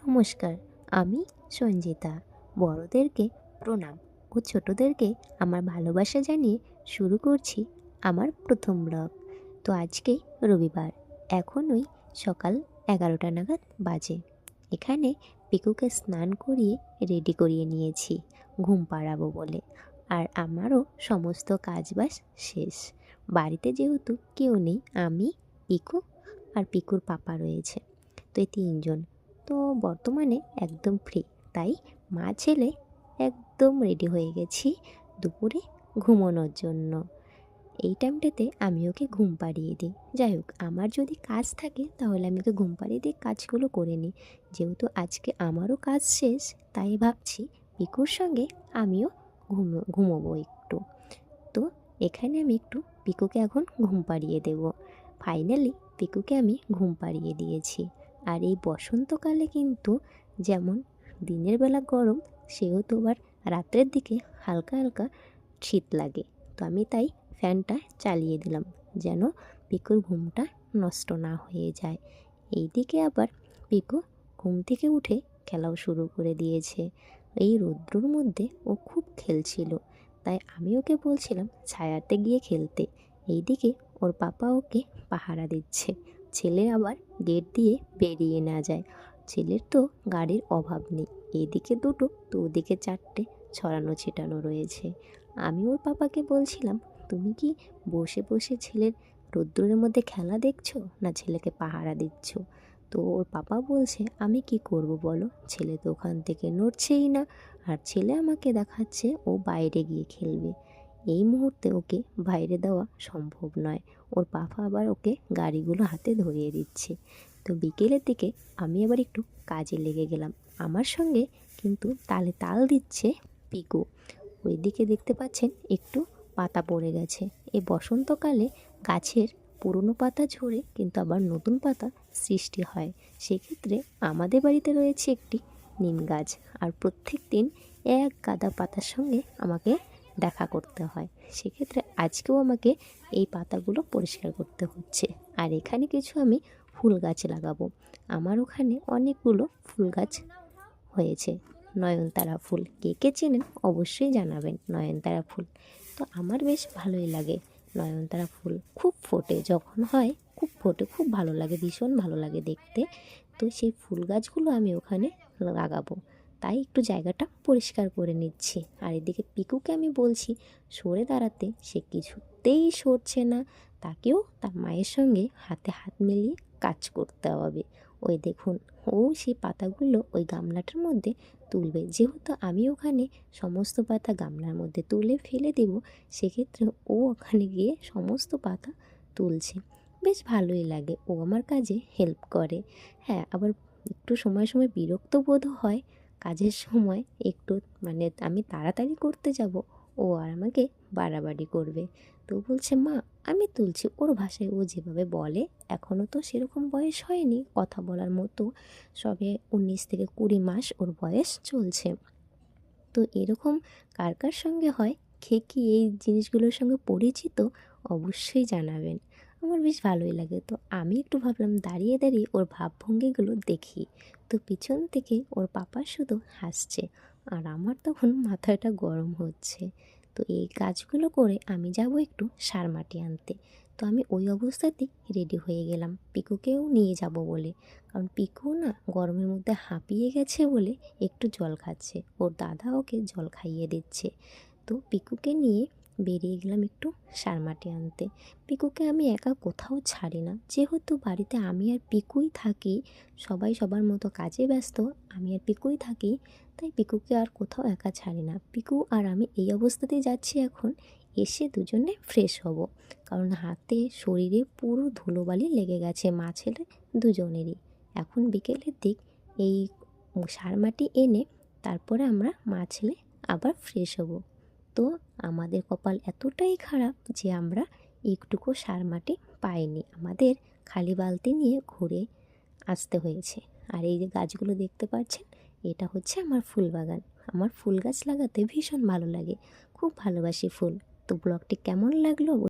নমস্কার। আমি সঞ্জিতা। বড়দেরকে প্রণাম ও ছোটদেরকে আমার ভালোবাসা জানিয়ে শুরু করছি আমার প্রথম ব্লগ। তো আজকে রবিবার, এখন ওই সকাল 11টা নাগাদ বাজে। এখানে পিকুকে স্নান করিয়ে রেডি করিয়ে নিয়েছি ঘুম পাড়াবো বলে। আর আমারও সমস্ত কাজবাজ শেষ। বাড়িতে যেহেতু কেউ নেই, আমি, পিকু আর পিকুর পাপা রয়েছে, তো এই তিনজন। তো বর্তমানে একদম ফ্রি, তাই মা ছেলে একদম রেডি হয়ে গেছি দুপুরে ঘুমানোর জন্য। এই টাইমটাতে আমি ওকে ঘুম পাড়িয়ে দিই। যাই হোক, আমার যদি কাজ থাকে তাহলে আমি ওকে ঘুম পাড়িয়ে দিয়ে কাজগুলো করে নিই। যেহেতু আজকে আমারও কাজ শেষ, তাই ভাবছি পিকুর সঙ্গে আমিও ঘুমোবো একটু। তো এখানে আমি একটু পিকুকে এখন ঘুম পাড়িয়ে দেব। ফাইনালি পিকুকে আমি ঘুম পাড়িয়ে দিয়েছি। আর এই বসন্তকালে কিন্তু যেমন দিনের বেলা গরম, সেহেতু আবার রাত্রের দিকে হালকা হালকা শীত লাগে। তো আমি তাই ফ্যানটা চালিয়ে দিলাম যেন পিকুর ঘুমটা নষ্ট না হয়ে যায়। এইদিকে আবার পিকু ঘুম থেকে উঠে খেলাও শুরু করে দিয়েছে। এই রৌদ্রর মধ্যে ও খুব খেলছিল, তাই আমি ওকে বলছিলাম ছায়াতে গিয়ে খেলতে। এইদিকে ওর পাপা ওকে পাহারা দিচ্ছে, ছেলে আবার গেট দিয়ে বেরিয়ে না যায়। ছেলের তো গাড়ির অভাব নেই, এদিকে দুটো তো ওদিকে চারটে ছড়ানো ছিটানো রয়েছে। আমি ওর পাপাকে বলছিলাম, তুমি কি বসে বসে ছেলের রোদ্দুরের মধ্যে খেলা দেখছো না ছেলেকে পাহারা দিচ্ছ? তো ওর পাপা বলছে, আমি কি করব বলো, ছেলে তো ওখান থেকে নড়ছেই না, আর ছেলে আমাকে দেখাচ্ছে ও বাইরে গিয়ে খেলবে। এই মুহূর্তে ওকে বাইরে দেওয়া সম্ভব নয়। ওর পাপা আবার ওকে গাড়িগুলো হাতে ধরিয়ে দিচ্ছে। তো বিকেলের দিকে আমি আবার একটু কাজে লেগে গেলাম। আমার সঙ্গে কিন্তু তালে তাল দিচ্ছে পিকু। ওইদিকে দেখতে পাচ্ছেন একটু পাতা পড়ে গেছে। এই বসন্তকালে গাছের পুরনো পাতা ঝরে কিন্তু আবার নতুন পাতা সৃষ্টি হয়। সেক্ষেত্রে আমাদের বাড়িতে রয়েছে একটি নিম গাছ, আর প্রত্যেক দিন এক গাদা পাতার সঙ্গে আমাকে দেখা করতে হয়। সেক্ষেত্রে আজকেও আমাকে এই পাতাগুলো পরিষ্কার করতে হচ্ছে। আর এখানে কিছু আমি ফুল গাছ লাগাবো। আমার ওখানে অনেকগুলো ফুল গাছ হয়েছে। নয়নতারা ফুল, কে কে চেনেন অবশ্যই জানাবেন নয়নতারা ফুল। তো আমার বেশ ভালোই লাগে নয়নতারা ফুল, খুব ফোটে যখন হয়, খুব ফোটে, খুব ভালো লাগে, ভীষণ ভালো লাগে দেখতে। তো সেই ফুল গাছগুলো আমি ওখানে লাগাবো, তাই একটু জায়গাটা পরিষ্কার করে নিচ্ছি। আর এদিকে পিকুকে আমি বলছি সরে দাঁড়াতে, সে কিছুতেই সরছে না। তাকেও তার মায়ের সঙ্গে হাতে হাত মিলিয়ে কাজ করতে হবে। ওই দেখুন, ও সেই পাতাগুলো ওই গামলাটার মধ্যে তুলবে। যেহেতু আমি ওখানে সমস্ত পাতা গামলার মধ্যে তুলে ফেলে দেব, সেক্ষেত্রে ও ওখানে গিয়ে সমস্ত পাতা তুলছে। বেশ ভালোই লাগে, ও আমার কাজে হেল্প করে। হ্যাঁ, আবার একটু সময় সময় বিরক্ত বোধ হয় কাজের সময়, একটু মানে আমি তাড়াতাড়ি করতে যাব, ও আর আমাকে বাড়াবাড়ি করবে। তো বলছে, মা আমি তুলছি, ওর ভাষায় ও যেভাবে বলে। এখনও তো সেরকম বয়স হয়নি কথা বলার মতো, সবে 19 থেকে 20 মাস ওর বয়স চলছে। তো এরকম কার কার সঙ্গে হয়, কে কি এই জিনিসগুলোর সঙ্গে পরিচিত অবশ্যই জানাবেন। আমার বেশ ভালোই লাগে। তো আমি একটু ভাবলাম দাঁড়িয়ে দাঁড়িয়ে ওর ভাবভঙ্গিগুলো দেখি। তো পিছন থেকে ওর পাপা শুধু হাসছে, আর আমার তখন মাথাটা গরম হচ্ছে। তো এই কাজগুলো করে আমি যাব একটু সার মাটি আনতে। তো আমি ওই অবস্থাতেই রেডি হয়ে গেলাম পিকুকেও নিয়ে যাব বলে। কারণ পিকু না গরমের মধ্যে হাঁপিয়ে গেছে বলে একটু জল খাচ্ছে, ওর দাদা ওকে জল খাইয়ে দিচ্ছে। তো পিকুকে নিয়ে বেরিয়ে গেলাম একটু সার মাটি আনতে। পিকুকে আমি একা কোথাও ছাড়ি না, যেহেতু বাড়িতে আমি আর পিকুই থাকি, সবাই সবার মতো কাজে ব্যস্ত, আমি আর পিকুই থাকি, তাই পিকুকে আর কোথাও একা ছাড়ি না। পিকু আর আমি এই অবস্থাতেই যাচ্ছি এখন। এসে দুজনে ফ্রেশ হব, কারণ হাতে শরীরে পুরো ধুলোবালি লেগে গেছে মা ছেলে দুজনেরই। এখন বিকেলের দিক, এই সার মাটি এনে তারপরে আমরা মা ছেলে আবার ফ্রেশ হব। তো আমাদের কপাল এতটাই খারাপ যে আমরা একটুকু সার মাটি পাইনি, আমাদের খালি বালতি নিয়ে ঘুরে আসতে হয়েছে। আর এই যে গাছগুলো দেখতে পাচ্ছেন, এটা হচ্ছে আমার ফুল বাগান। আমার ফুল গাছ লাগাতে ভীষণ ভালো লাগে, খুব ভালোবাসি ফুল। তো ব্লগটি কেমন লাগলো